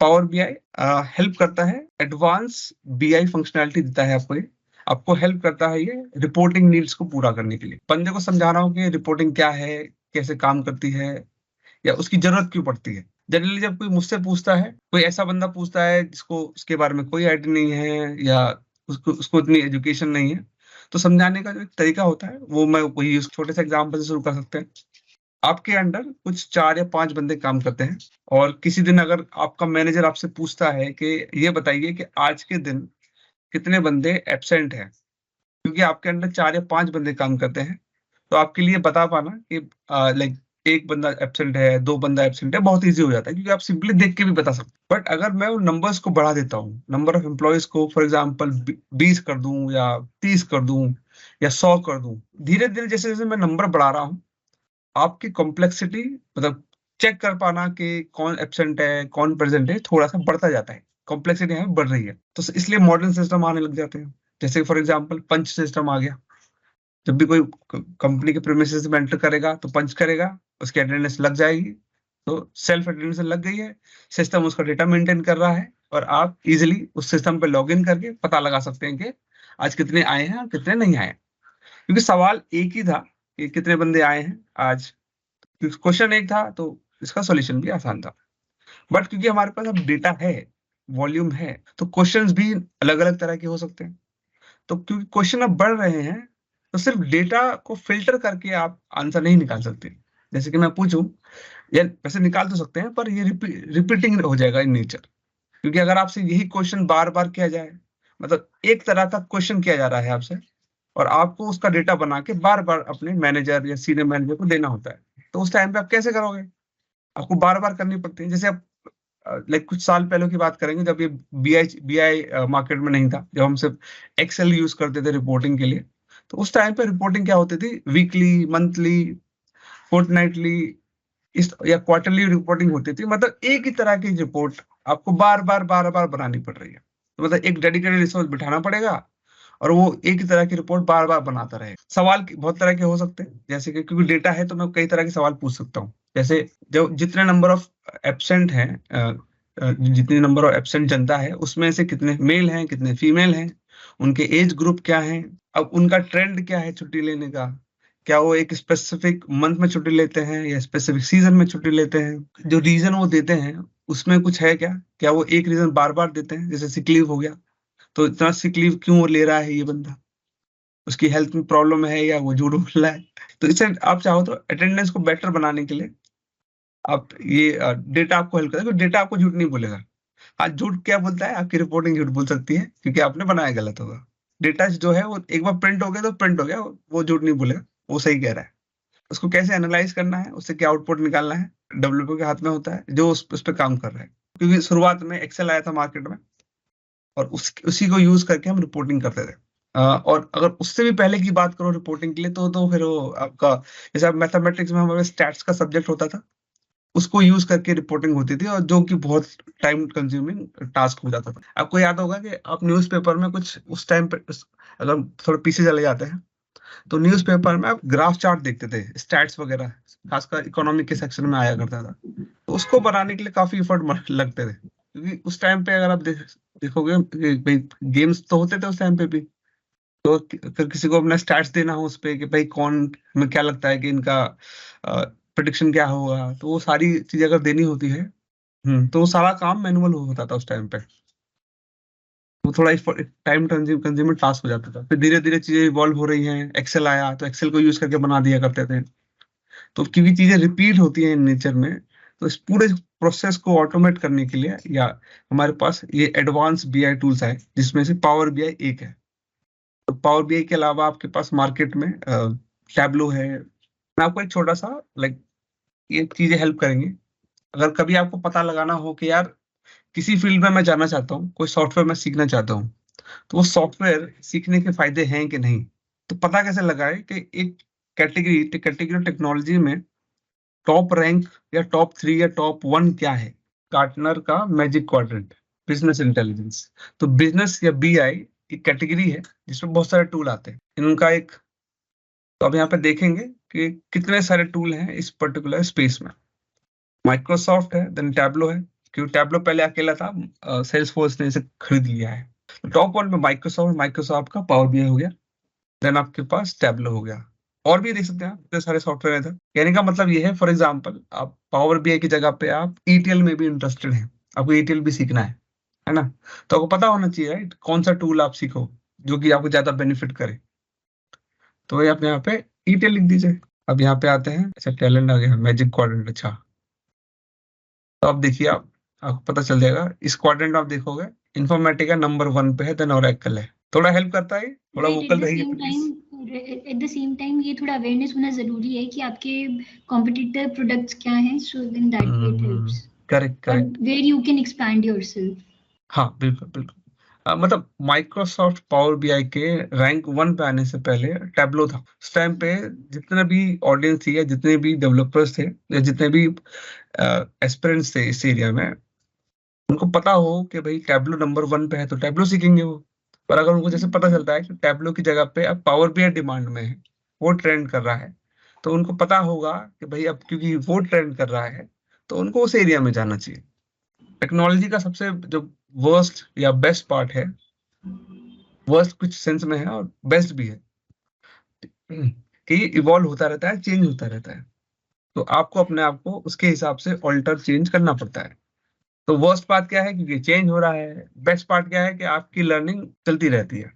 Power BI help करता है, advance BI functionality देता है आपको। ये आपको हेल्प करता है ये रिपोर्टिंग नीड्स को पूरा करने के लिए। बंदे को समझा रहा हूँ कि रिपोर्टिंग क्या है, कैसे काम करती है, या उसकी जरूरत क्यों पड़ती है। जनरली जब कोई मुझसे पूछता है, कोई ऐसा बंदा पूछता है जिसको उसके बारे में कोई आइडिया नहीं है, या उसको इतनी एजुकेशन नहीं है, तो समझाने का जो एक तरीका होता है वो मैं वही छोटे से एग्जाम्पल से शुरू कर सकते हैं। आपके अंडर कुछ 4 या 5 बंदे काम करते हैं, और किसी दिन अगर आपका मैनेजर आपसे पूछता है कि ये बताइए कि आज के दिन कितने बंदे एब्सेंट हैं, क्योंकि आपके अंडर 4 या 5 बंदे काम करते हैं, तो आपके लिए बता पाना कि लाइक एक बंदा एब्सेंट है, 2 बंदा एब्सेंट है, बहुत ईज़ी हो जाता है, क्योंकि आप सिंपली देख के भी बता सकते हैं। बट अगर मैं उन नंबर्स को बढ़ा देता हूँ, नंबर ऑफ एम्प्लॉइज़ को फॉर एग्जांपल 20 कर दूँ या 30 कर दूँ या 100 कर दूँ, धीरे-धीरे जैसे-जैसे मैं नंबर बढ़ा रहा हूँ, आपकी कॉम्प्लेक्सिटी मतलब चेक कर पाना कि कौन एब्सेंट है, कौन प्रेज़ेंट है, थोड़ा-सा बढ़ता जाता है। कॉम्प्लेक्सिटी यहाँ पे बढ़ रही है। तो इसलिए मॉडर्न सिस्टम आने लग जाते हैं। जैसे फॉर एग्जांपल पंच सिस्टम आ गया। जब भी कोई कंपनी के प्रीमिसेस में एंटर करेगा तो पंच करेगा, उसकी अटेंडेंस लग जाएगी, तो सेल्फ अटेंडेंस लग गई है, सिस्टम उसका डेटा मेंटेन कर रहा है, और आप इजीली उस सिस्टम पे लॉगिन करके पता लगा सकते हैं कि आज कितने आए हैं और कितने नहीं आए। क्योंकि सवाल एक ही था कि कितने बंदे आए हैं आज, क्वेश्चन एक था, तो इसका सॉल्यूशन भी आसान था। बट क्योंकि हमारे पास अब डेटा है, वॉल्यूम है, तो क्वेश्चंस भी अलग अलग तरह के हो सकते हैं। तो क्योंकि क्वेश्चन अब बढ़ रहे हैं, तो सिर्फ डेटा को फिल्टर करके आप आंसर नहीं निकाल सकते। जैसे कि मैं पूछूं, या वैसे निकाल तो सकते हैं, पर ये रिपीटिंग हो जाएगा इन नेचर। क्योंकि अगर आपसे यही क्वेश्चन बार बार किया जाए, मतलब एक तरह का क्वेश्चन किया जा रहा है आपसे, और आपको उसका डेटा बना के बार बार अपने मैनेजर या सीनियर मैनेजर को देना होता है, तो उस टाइम पे आप कैसे करोगे? आपको बार बार करनी पड़ती है। जैसे आप लाइक कुछ साल पहले की बात करेंगे, जब ये बीआई मार्केट में नहीं था, जब हम सिर्फ एक्सेल यूज करते थे रिपोर्टिंग के लिए, तो उस टाइम पे रिपोर्टिंग क्या होती थी, वीकली, मंथली, फोर्टनाइटली, इस या क्वार्टरली रिपोर्टिंग होती थी। मतलब एक ही तरह की रिपोर्ट आपको बार बार बनानी पड़ रही है। तो मतलब एक डेडिकेटेड रिसोर्स बिठाना पड़ेगा, और वो एक ही तरह की रिपोर्ट बार बार बनाता रहे। सवाल बहुत तरह के हो सकते हैं, जैसे कि क्योंकि डेटा है तो मैं कई तरह के सवाल पूछ सकता हूँ। जैसे जो जितने नंबर ऑफ एब्सेंट हैं, जितनी नंबर ऑफ एब्सेंट जनता है, उसमें से कितने मेल हैं, कितने फीमेल हैं, उनके एज ग्रुप क्या है, अब उनका ट्रेंड क्या है छुट्टी लेने का, क्या वो एक स्पेसिफिक मंथ में छुट्टी लेते हैं या स्पेसिफिक सीजन में छुट्टी लेते हैं, जो रीजन वो देते हैं उसमें कुछ है क्या, क्या वो एक रीजन बार बार देते हैं, जैसे सिक लीव हो गया, तो इतना सिक लीव क्यों ले रहा है ये बंदा, उसकी हेल्थ में प्रॉब्लम है या वो झूठ बोल रहा है। तो इससे आप चाहो तो अटेंडेंस को बेटर बनाने के लिए आप ये डेटा आपको हेल्प करेगा, डेटा आपको झूठ नहीं बोलेगा। हाँ, झूठ क्या बोलता है, आपकी रिपोर्टिंग झूठ बोल सकती है, क्योंकि आपने बनाया गलत होगा। डेटा जो है वो एक बार प्रिंट हो गया तो प्रिंट हो गया, वो झूठ नहीं बोलेगा, वो सही कह रहा है। उसको कैसे एनालाइज करना है, उससे क्या आउटपुट निकालना है, डेवलपर के हाथ में होता है, जो उस पे काम कर रहा है। क्योंकि शुरुआत में एक्सेल आया था मार्केट में, और उसी को यूज करके हम रिपोर्टिंग करते थे। और अगर उससे भी पहले की बात करो रिपोर्टिंग के लिए, तो फिर वो आपका, जैसे आप मैथमेटिक्स में हमारे स्टैट्स का सब्जेक्ट होता था, उसको यूज करके रिपोर्टिंग होती थी, और जो कि बहुत टाइम कंज्यूमिंग टास्क हो जाता था। आपको याद होगा कि आप न्यूज़पेपर में कुछ उस टाइम पे, अगर थोड़ा पीछे चले जाते हैं, तो न्यूज़पेपर में आप ग्राफ चार्ट देखते थे, स्टैट्स वगैरह, खासकर इकोनॉमिक के सेक्शन में आया करता था। तो उसको बनाने के लिए काफी एफर्ट लगते थे, क्योंकि उस टाइम पे अगर आप देखोगे कि भाई गेम्स तो होते थे उस टाइम पे भी, तो अगर किसी को अपना स्टैट्स देना हो उस पे कि भाई कौन, हमें क्या लगता है कि इनका प्रेडिक्शन क्या होगा, तो वो सारी चीजें अगर देनी होती है, तो वो सारा काम मैनुअल होता था उस टाइम पे। वो थोड़ा टाइम कंज्यूमिंग टास्क हो जाता था। फिर धीरे धीरे चीजें इवॉल्व हो रही हैं, एक्सेल आया तो एक्सेल को यूज करके बना दिया करते थे। तो क्योंकि चीजें रिपीट होती हैं नेचर में, तो इस पूरे प्रोसेस को ऑटोमेट करने के लिए, या हमारे पास ये एडवांस बीआई टूल्स है, जिसमें से पावर बीआई एक है। तो पावर बीआई के अलावा आपके पास मार्केट में टैबलो है। मैं आपको एक छोटा सा लाइक ये चीजें हेल्प करेंगे। अगर कभी आपको पता लगाना हो कि यार किसी फील्ड में मैं जाना चाहता हूँ, कोई सॉफ्टवेयर मैं सीखना चाहता हूँ, तो वो सॉफ्टवेयर सीखने के फायदे हैं कि नहीं, तो पता कैसे लगाए कि एक कैटेगरी टेक्नोलॉजी में टॉप रैंक या टॉप 3 या टॉप 1 क्या है। गार्टनर का मैजिक क्वाड्रेंट, बिजनेस इंटेलिजेंस। तो बिजनेस या बीआई एक कैटेगरी है जिसमें बहुत सारे टूल आते हैं, इनका एक, तो अब यहाँ पे देखेंगे कि कितने सारे टूल हैं इस पर्टिकुलर स्पेस में। माइक्रोसॉफ्ट है, देन टैबलो है, क्योंकि टैबलो पहले अकेला था, सेल्सफोर्स ने इसे खरीद लिया है। टॉप वन में माइक्रोसॉफ्ट का पावर बीआई हो गया, देन आपके पास टैबलो हो गया। और भी देख सकते हैं आप, इतने सारे सॉफ्टवेयर है। कहने का मतलब ये है, फॉर एग्जाम्पल आप पावर बीआई की जगह पे आप ईटीएल में भी इंटरेस्टेड हैं, आपको ईटीएल भी सीखना है ना? तो आपको पता होना चाहिए राइट, कौन सा टूल आप सीखो जो कि आपको ज्यादा बेनिफिट करे। तो वही आप यहाँ पे ईटीएल लिख दीजिए। अब यहाँ पे आते हैं, अच्छा टैलेंट आ गया, मैजिक क्वाड्रेंट। अच्छा, तो अब देखिए आपको पता चल जाएगा, इस क्वाड्रेंट में आप देखोगे इन्फॉर्मेटिका नंबर 1 पे है, देन ओरेकल है। थोड़ा हेल्प करता है, थोड़ा राइट, वोकल रहिए please. At the same time ये थोड़ा अवेयरनेस होना जरूरी है कि आपके कॉम्पिटिटर प्रोडक्ट्स क्या हैं, so in that way it helps, correct और correct. Where you can expand yourself. हाँ बिल्कुल बिल्कुल। मतलब माइक्रोसॉफ्ट पावर बीआई के रैंक 1 पे आने से पहले टैबलो था। उस टाइम पे जितने भी ऑडियंस थी, या जितने भी डेवलपर्स थे, या जितने भी एस्पिरेंट्स थे इस एरिया में, उनको पता हो कि भाई टैबलो नंबर 1 पे है तो टैबलो सीखेंगे वो। पर अगर उनको जैसे पता चलता है कि टैबलो की जगह पे अब पावर बीआई डिमांड में है, वो ट्रेंड कर रहा है, तो उनको पता होगा कि भाई अब क्योंकि वो ट्रेंड कर रहा है, तो उनको उस एरिया में जाना चाहिए। टेक्नोलॉजी का सबसे जो वर्स्ट या बेस्ट पार्ट है, वर्स्ट कुछ सेंस में है और बेस्ट भी है, कि ये इवॉल्व होता रहता है, चेंज होता रहता है। तो आपको अपने आप को उसके हिसाब से ऑल्टर चेंज करना पड़ता है। तो वर्स्ट पार्ट क्या है, क्योंकि चेंज हो रहा है। बेस्ट पार्ट क्या है कि आपकी लर्निंग चलती रहती है।